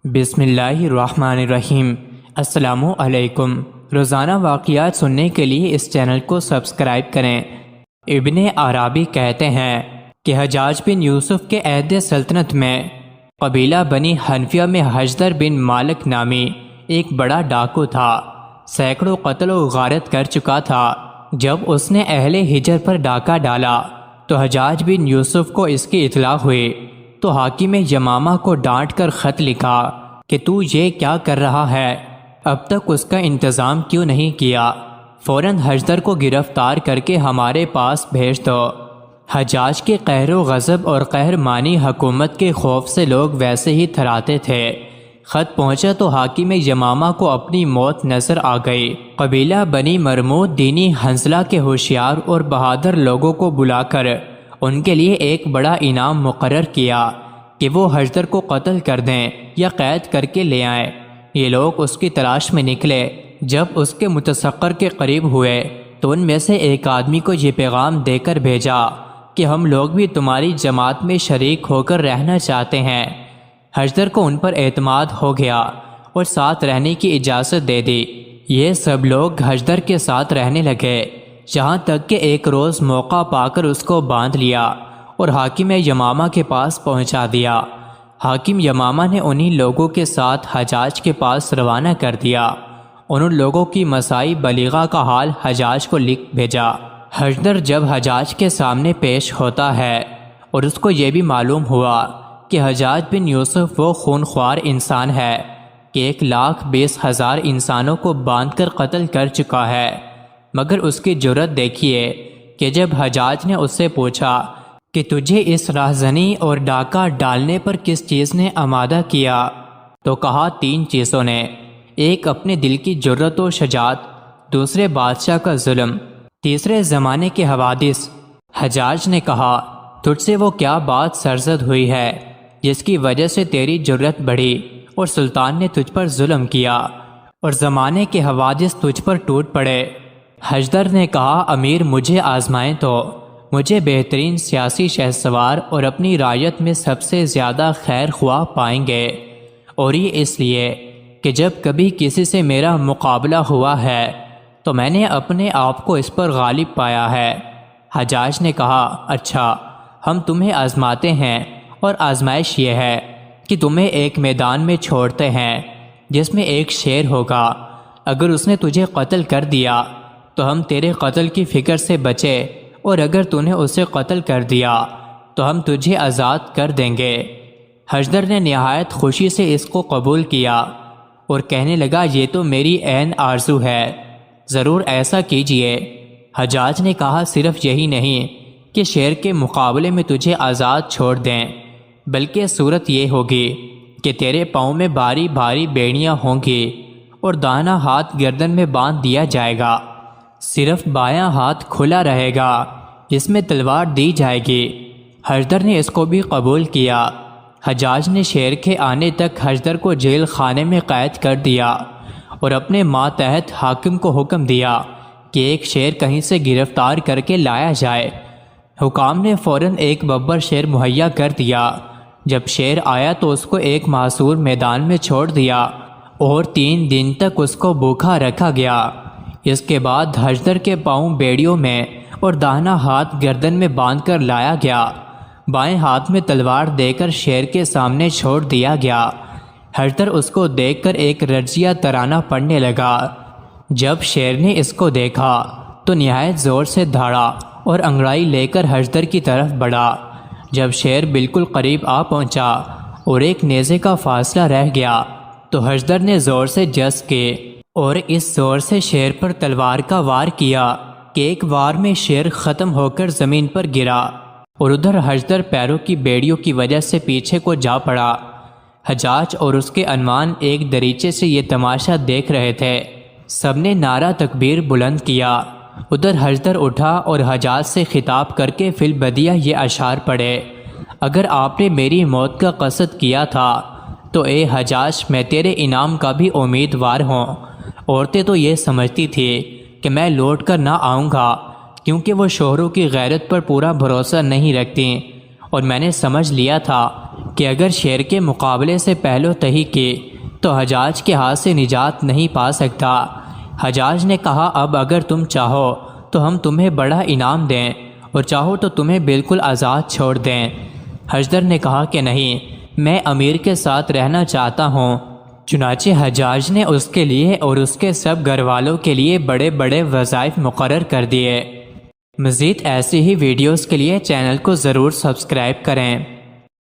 بسم اللہ الرحمن الرحیم۔ السلام علیکم۔ روزانہ واقعات سننے کے لیے اس چینل کو سبسکرائب کریں۔ ابن عرابی کہتے ہیں کہ حجاج بن یوسف کے عہد سلطنت میں قبیلہ بنی حنفیہ میں حجدر بن مالک نامی ایک بڑا ڈاکو تھا۔ سینکڑوں قتل و غارت کر چکا تھا۔ جب اس نے اہل حجر پر ڈاکہ ڈالا تو حجاج بن یوسف کو اس کی اطلاع ہوئی تو حاکم یمامہ کو ڈانٹ کر خط لکھا کہ تو یہ کیا کر رہا ہے، اب تک اس کا انتظام کیوں نہیں کیا، فوراً حجدر کو گرفتار کر کے ہمارے پاس بھیج دو۔ حجاج کے قہر و غضب اور قہرمانی حکومت کے خوف سے لوگ ویسے ہی تھراتے تھے۔ خط پہنچا تو حاکم یمامہ کو اپنی موت نظر آ گئی۔ قبیلہ بنی مرمود دینی حنظلہ کے ہوشیار اور بہادر لوگوں کو بلا کر ان کے لیے ایک بڑا انعام مقرر کیا کہ وہ حجدر کو قتل کر دیں یا قید کر کے لے آئیں۔ یہ لوگ اس کی تلاش میں نکلے۔ جب اس کے متسخر کے قریب ہوئے تو ان میں سے ایک آدمی کو یہ پیغام دے کر بھیجا کہ ہم لوگ بھی تمہاری جماعت میں شریک ہو کر رہنا چاہتے ہیں۔ حجدر کو ان پر اعتماد ہو گیا اور ساتھ رہنے کی اجازت دے دی۔ یہ سب لوگ حجدر کے ساتھ رہنے لگے، یہاں تک کہ ایک روز موقع پا کر اس کو باندھ لیا اور حاکم یمامہ کے پاس پہنچا دیا۔ حاکم یمامہ نے انہی لوگوں کے ساتھ حجاج کے پاس روانہ کر دیا۔ ان لوگوں کی مسائی بلیغہ کا حال حجاج کو لکھ بھیجا۔ حجدر جب حجاج کے سامنے پیش ہوتا ہے اور اس کو یہ بھی معلوم ہوا کہ حجاج بن یوسف وہ خونخوار انسان ہے کہ 1,20,000 انسانوں کو باندھ کر قتل کر چکا ہے، مگر اس کی جرأت دیکھیے کہ جب حجاج نے اس سے پوچھا کہ تجھے اس راہزنی اور ڈاکہ ڈالنے پر کس چیز نے آمادہ کیا، تو کہا 3 چیزوں نے، ایک اپنے دل کی جرأت و شجاعت، دوسرے بادشاہ کا ظلم، تیسرے زمانے کے حوادث۔ حجاج نے کہا تجھ سے وہ کیا بات سرزد ہوئی ہے جس کی وجہ سے تیری جرأت بڑھی اور سلطان نے تجھ پر ظلم کیا اور زمانے کے حوادث تجھ پر ٹوٹ پڑے؟ حجدر نے کہا امیر مجھے آزمائیں تو مجھے بہترین سیاسی شہسوار اور اپنی رعیت میں سب سے زیادہ خیر خواہ پائیں گے، اور یہ اس لیے کہ جب کبھی کسی سے میرا مقابلہ ہوا ہے تو میں نے اپنے آپ کو اس پر غالب پایا ہے۔ حجاج نے کہا اچھا، ہم تمہیں آزماتے ہیں، اور آزمائش یہ ہے کہ تمہیں ایک میدان میں چھوڑتے ہیں جس میں ایک شیر ہوگا، اگر اس نے تجھے قتل کر دیا تو ہم تیرے قتل کی فکر سے بچے، اور اگر تو نے اسے قتل کر دیا تو ہم تجھے آزاد کر دیں گے۔ حجدر نے نہایت خوشی سے اس کو قبول کیا اور کہنے لگا یہ تو میری عین آرزو ہے، ضرور ایسا کیجئے۔ حجاج نے کہا صرف یہی نہیں کہ شیر کے مقابلے میں تجھے آزاد چھوڑ دیں، بلکہ صورت یہ ہوگی کہ تیرے پاؤں میں بھاری بھاری بیڑیاں ہوں گی اور دانا ہاتھ گردن میں باندھ دیا جائے گا، صرف بایاں ہاتھ کھلا رہے گا جس میں تلوار دی جائے گی۔ حجدر نے اس کو بھی قبول کیا۔ حجاج نے شیر کے آنے تک حجدر کو جیل خانے میں قید کر دیا اور اپنے ماتحت حاکم کو حکم دیا کہ ایک شیر کہیں سے گرفتار کر کے لایا جائے۔ حکام نے فوراً ایک ببر شیر مہیا کر دیا۔ جب شیر آیا تو اس کو ایک محصور میدان میں چھوڑ دیا اور 3 دن تک اس کو بھوکا رکھا گیا۔ اس کے بعد حجدر کے پاؤں بیڑیوں میں اور داہنا ہاتھ گردن میں باندھ کر لایا گیا، بائیں ہاتھ میں تلوار دے کر شیر کے سامنے چھوڑ دیا گیا۔ حجدر اس کو دیکھ کر ایک رجزیہ ترانہ پڑھنے لگا۔ جب شیر نے اس کو دیکھا تو نہایت زور سے دھاڑا اور انگڑائی لے کر حجدر کی طرف بڑھا۔ جب شیر بالکل قریب آ پہنچا اور ایک نیزے کا فاصلہ رہ گیا تو حجدر نے زور سے جس کے اور اس زور سے شیر پر تلوار کا وار کیا کہ ایک وار میں شیر ختم ہو کر زمین پر گرا، اور ادھر حجدر پیروں کی بیڑیوں کی وجہ سے پیچھے کو جا پڑا۔ حجاج اور اس کے انوان ایک دریچے سے یہ تماشا دیکھ رہے تھے۔ سب نے نعرہ تکبیر بلند کیا۔ ادھر حجدر اٹھا اور حجاج سے خطاب کر کے فی البدیہ یہ اشعار پڑھے، اگر آپ نے میری موت کا قصد کیا تھا تو اے حجاج میں تیرے انعام کا بھی امیدوار ہوں۔ عورتیں تو یہ سمجھتی تھی کہ میں لوٹ کر نہ آؤں گا کیونکہ وہ شوہروں کی غیرت پر پورا بھروسہ نہیں رکھتی، اور میں نے سمجھ لیا تھا کہ اگر شیر کے مقابلے سے پہلو تہی کی تو حجاج کے ہاتھ سے نجات نہیں پا سکتا۔ حجاج نے کہا اب اگر تم چاہو تو ہم تمہیں بڑا انعام دیں اور چاہو تو تمہیں بالکل آزاد چھوڑ دیں۔ حجدر نے کہا کہ نہیں، میں امیر کے ساتھ رہنا چاہتا ہوں۔ چنانچہ حجاج نے اس کے لیے اور اس کے سب گھر والوں کے لیے بڑے بڑے وظائف مقرر کر دیے۔ مزید ایسی ہی ویڈیوز کے لیے چینل کو ضرور سبسکرائب کریں۔